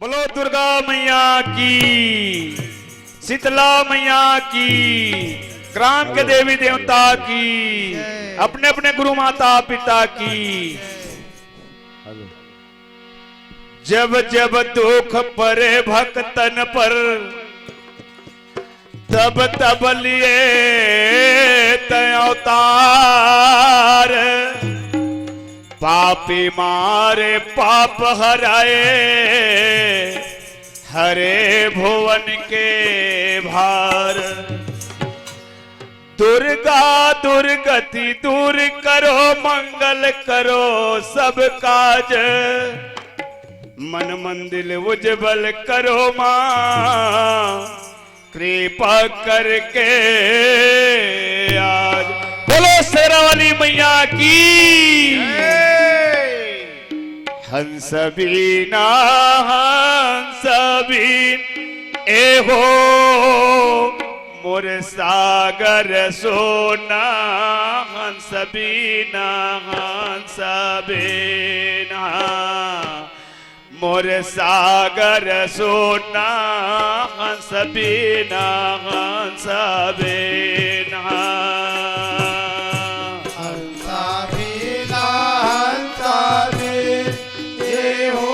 बोलो दुर्गा मैया की, शीतला मैया की, ग्राम के देवी देवता की, अपने अपने गुरु माता पिता की। जब जब दुख परे भक्तन पर, तब तब लिए अवतार। पापी मारे पाप हराए, हरे भुवन के भार। दुर्गा दुर्गति दूर करो, मंगल करो सब काज। मन मंदिर उज्जवल करो मां, कृपा करके आज। बोलो शेरा वाली मैया की। हंस बीना हंस बीन ए हो मोर सागर सोना। हंस बीना हंस बीना मोर सागर सोना। हंस बीना हंस बीना हंस बीना हंस बीन ये हो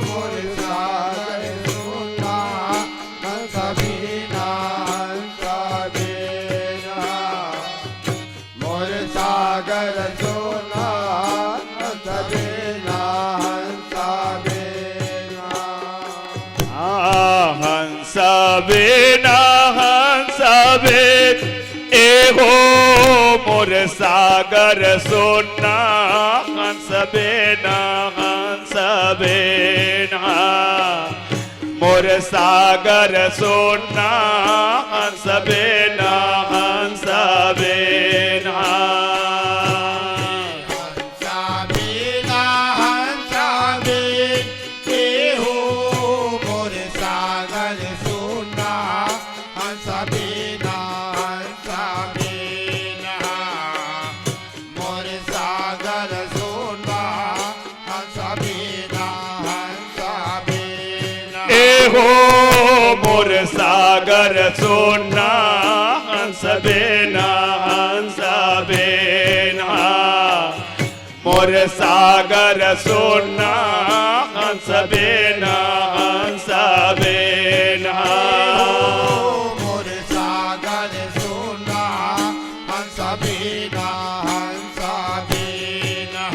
मोर सागर सोना। हंस बीना हंस बीना मोर सागर सोना। हंस बीना हंस बीना हंस बीन ए हो मोर सागर सोना। हंस बीना हंस बीना मोर सागर सोना। हंस बीना हंस बीना हो मोर सागर सोना। हंस बीना हंस बीना मोर सागर सोना। हंस बीना हंस बीना मोर सागर सोना। हंस बीना हंस बीना मोर सागर सोना। हंस बीना हंस बीना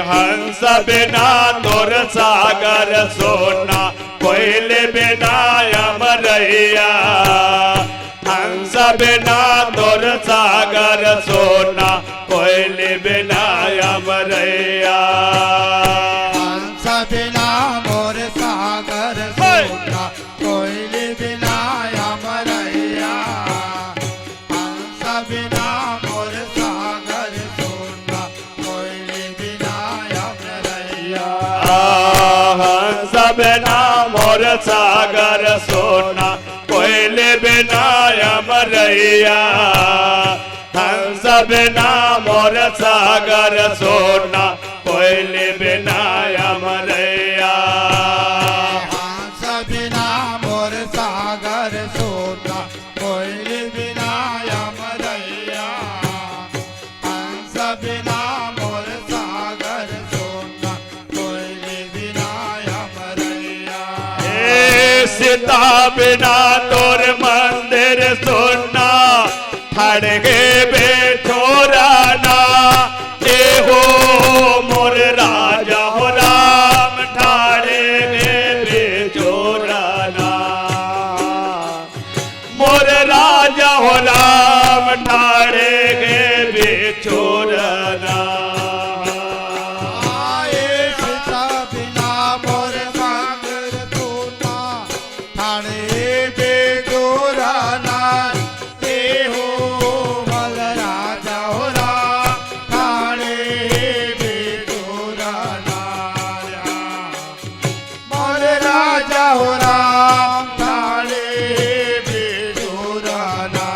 हंस बिना तोर सागर सोना। कोयले बिना अमरैया। हंस बिना तोर सागर सोना। कोयले बिना अमरैया। हंस बिना मोर सागर सोना। कोयले बिना अमरैया। हंस बिना मोर सागर सोना। कोयले बिना अमरैया। हंस बिना मोर सागर सोना। कोयले बिना अमरैया। हंस बिना मोर सागर सोना। कोयले बिना अमरैया। हंस बिना मोर सागर सोना। कोयले बिना अमरैया। हंस बिना मोर सागर सोना। कोयले बिना अमरैया। सीता बिना तोर मंदिर सोना। खड़गे बेछोराना ए हो मोर राजा हो राम। ठाड़े बेछोराना मोर राजा हो राम। ठाड़े बेछोराना सीता बिना मोर सागर सोना। थाने बेदोराना ते हो मल राजा हो राम। थाने बेदोराना मोर राजा हो राम। थाने बेदोराना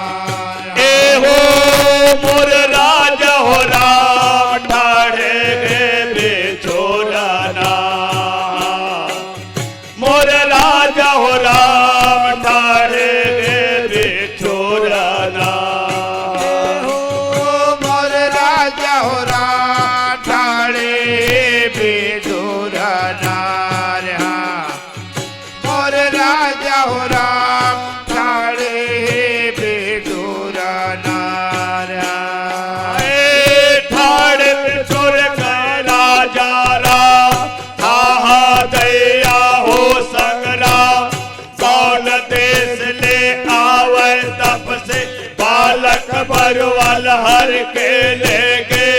बरवाल हर के लेके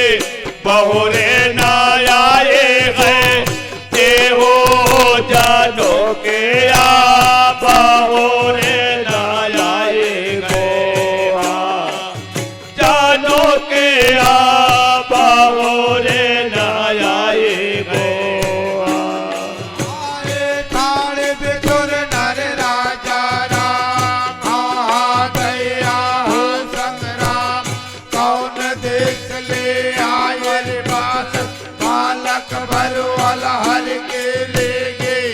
बहुरे ना आए गए ते हो जानो के आ बहुरे ना आए गए जानो के आ बहुरे ना आए गए थाने बिछुर नर राजा राम आ गया हो संग्राम कौन देश ले आए बालक बरवाल हर के ले गए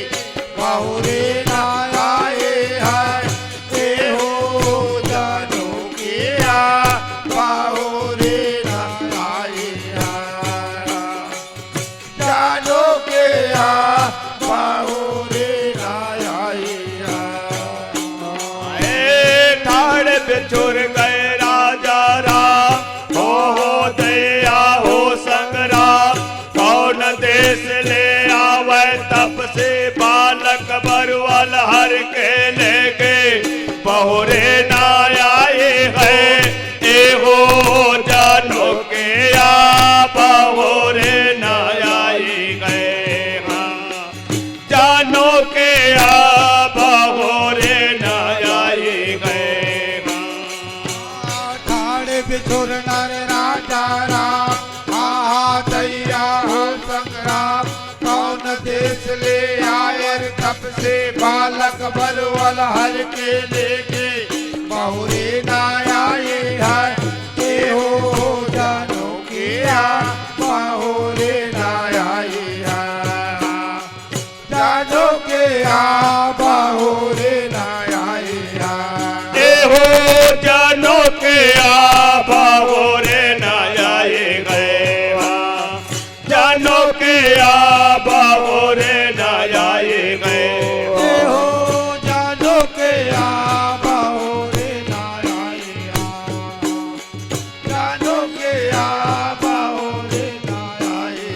बहुरे ना आए हैं ते हो जानो के आ बहुरे ना आए हैं जानो के आ बहुरे ना आए हैं ए ठाड़ बिछुर गए राजा राम हो दया हो संग्राम कौन देश ले आवे तप से बालक बरवाल हर के ले गए बहुरे ना आए हैं ए हो जानो के आ बहुरे ना आए गए जानो के आ बहुरे ना आए गए ठाणे बिछुर नर राजा राम आ दैया हो संग्राम कौन देश ले आए तब से बालक बरवाल हर के लेके बहुरे ना आए हैं के हो जानो के आ बहुरे ना आए हैं जानो के आ बहुरे ना आए हैं ए हो जानो के आ बहुरे ना आए गए जानो के आ बहुरे ना आए गए हो जानो के आ बहुरे ना आए जानो के आ बहुरे ना आए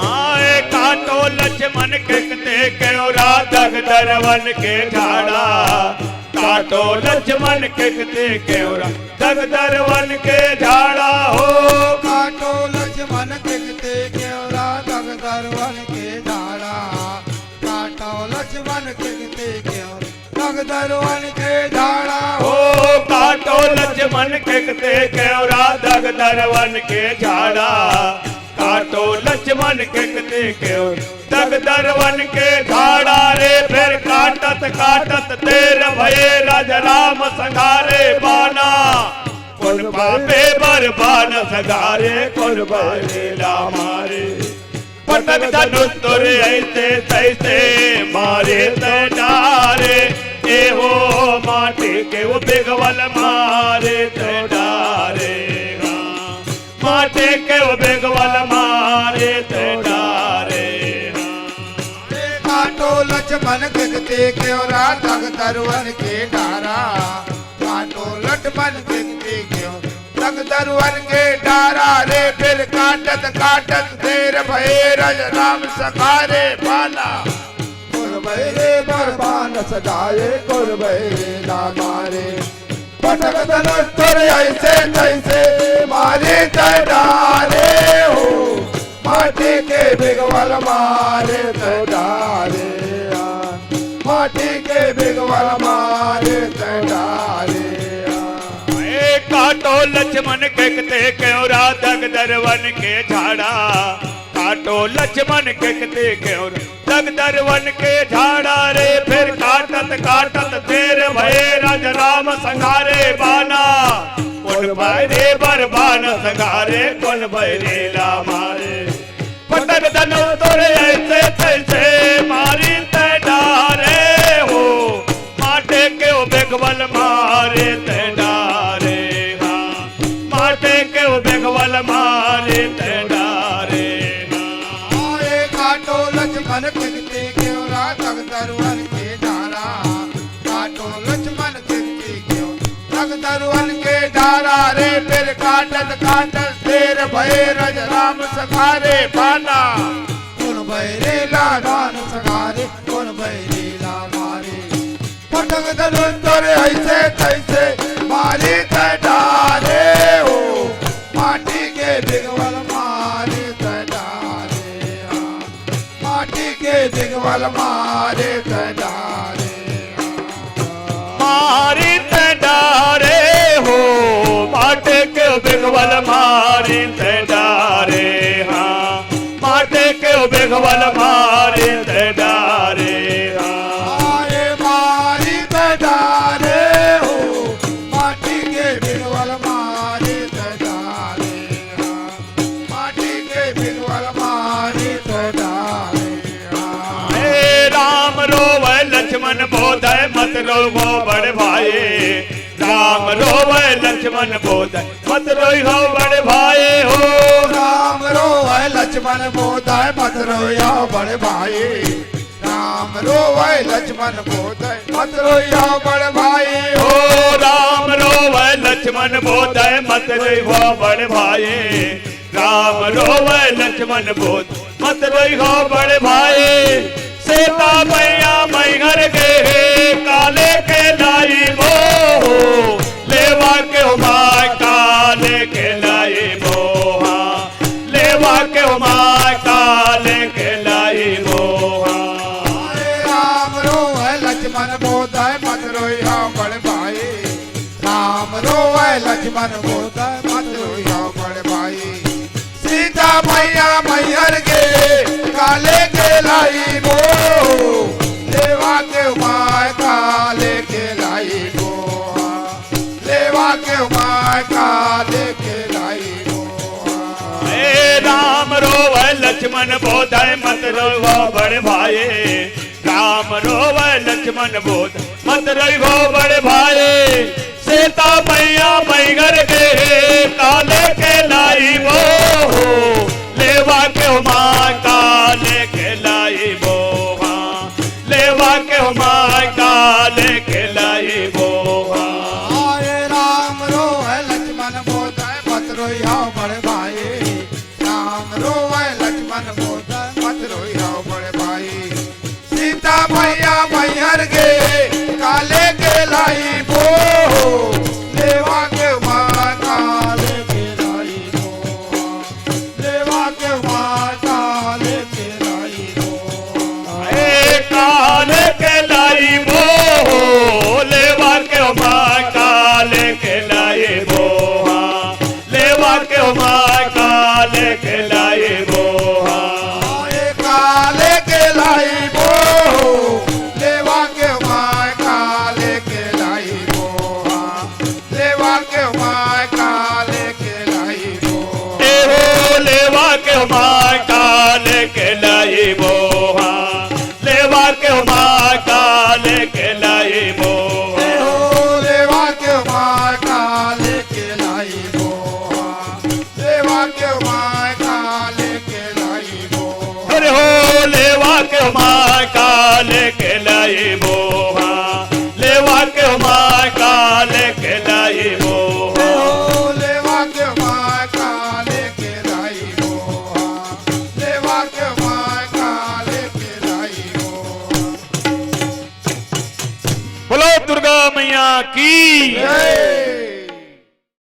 आए काटो लक्ष्मण कहते क्यों राधक दरवन के झाड़ा काटो लक्ष्मण कहते क्यों राधक दरवन के झाड़ा हो काटो लक्ष्मण किकते केवरा दगदरवन के झाड़ा काटो लक्ष्मण किकते केवरा दगदरवन के झाड़ा हो काटो लक्ष्मण कहते क्यों राधक दरवन के झाड़ा काटो लक्ष्मण कहते क्यों दग दरवन के झाड़ा रे फिर काटत काटत तेर भये राज राम संघारे बाना कुल बापे बरबान सगारे कुल बरेला मारे पटक धनुष तुरे ऐसे तैसे मारे तैडारे ए हो माटी के वो बेगवल मारे तैडारे माटी के वो बेगवल मारे तैडारे काटो लक्ष्मण किकते केवरा दगदरवन के झाड़ा काटो लक्ष्मण किकते केवरा दगदरवन के झाड़ा रे फिर काटत काटत देर भये रज राम सखारे बाला कुल भैरे बरबान सजाए कुल भैरे ना मारे पटक धनुष तुर ऐसे तैसे मारे तैडारे हो माटी के बिगवल मारे तैडारे माटी के बिगवल मारे तैडारे काटो लक्ष्मण कहते क्यों राधक दरवन के झाड़ा काटो लक्ष्मण कहते क्यों दग दरवन के झाड़ा रे फिर काटत काटत तेर भये राज राम संघारे बाना कुन भरे बरबान संघारे कुन भरेला मारे पटक धनु तोरे ऐसे तैसे मारी तैडारे हो माटे के ओ बेगवल मारे तैडारे माटे के ओ बेगवल मारे तैडारे आए काटो लक्ष्मण किकते केवरा दगदरवन के झाड़ा काटो लक्ष्मण किकते केवरा दगदरवन के झाड़ा रे फिर काटत काटत देर भये रज राम सखारे बाना कुन भैरे लागान सखारे कुन भैरे ला मारे पटक धनुष तोरे ऐसे तैसे मारी तैडा बिरवल मारे ते डारे आए मारी ते डारे हो माटी के बिरवल मारे ते डारे माटी के बिरवल मारे ते डारे हे राम रोवे लक्ष्मण बोधे मत रोवो बड़ भाई राम रोवे लक्ष्मण बोधे मत रोई हो बड़ भाई हो राम रोवे लक्ष्मण बोधाय मत रोया बड़े भाई राम रोवे लक्ष्मण बोधाय मत रोया बड़े भाई हो राम रोवे लक्ष्मण बोधे मत रोई हो बड़ भाई राम रोवे लक्ष्मण बोध मत रोई हो बड़ भाई सीता मैया मैहर के काले के लाई बो लेवा के माय काले के लाई बोहा लेवा के माय काले के लाई बोहा राम रोवे लक्ष्मण बोधाय मत रोया बड़े भाई राम रोवे लक्ष्मण बोधाय मत रोया बड़े भाई सीता मैया मैहर के काले के लाई बो लेवा के माय काले के लाई बो लेवा के माय काले के लाई बो हे राम रोवे लक्ष्मण बोधे मत रोवो बड़ भाई राम रोवे लक्ष्मण बोध मत रोवो बड़ भाई सीता मैया मैगर के काले के लाई वो लेवा के माँ काले के लाई वो लेवा के माँ काले के लाई वो आए राम रोवे लक्ष्मण बोधाय मत रोया बड़े भाई राम रोवे लक्ष्मण बोधाय मत रोया बड़े भाई सीता मैया मैहर के काले के लाई बो लेवा के माँ काले के लाई बो लेवा के माँ काले के लाई बो ए काले के लाई वो लेवा के माँ काले के लाई वो लेवा के माँ काले के लाई वो आए काले के लाई बो लेवा के माय काले के लाई बो लेवा के माय काले के लाई बो ए हो लेवा के माँ काले के लाई वो लेवा के माँ काले के लाई वो ए हो लेवा के माय काले के लाई बो लेवा के माय काले के लाई बो अरे हो लेवा के माँ काले के लाई वो लेवा के माँ काले के लाई वो ए हो लेवा के माय काले के लाई बो लेवा के माय काले के लाई बो बोलो दुर्गा मैया की जय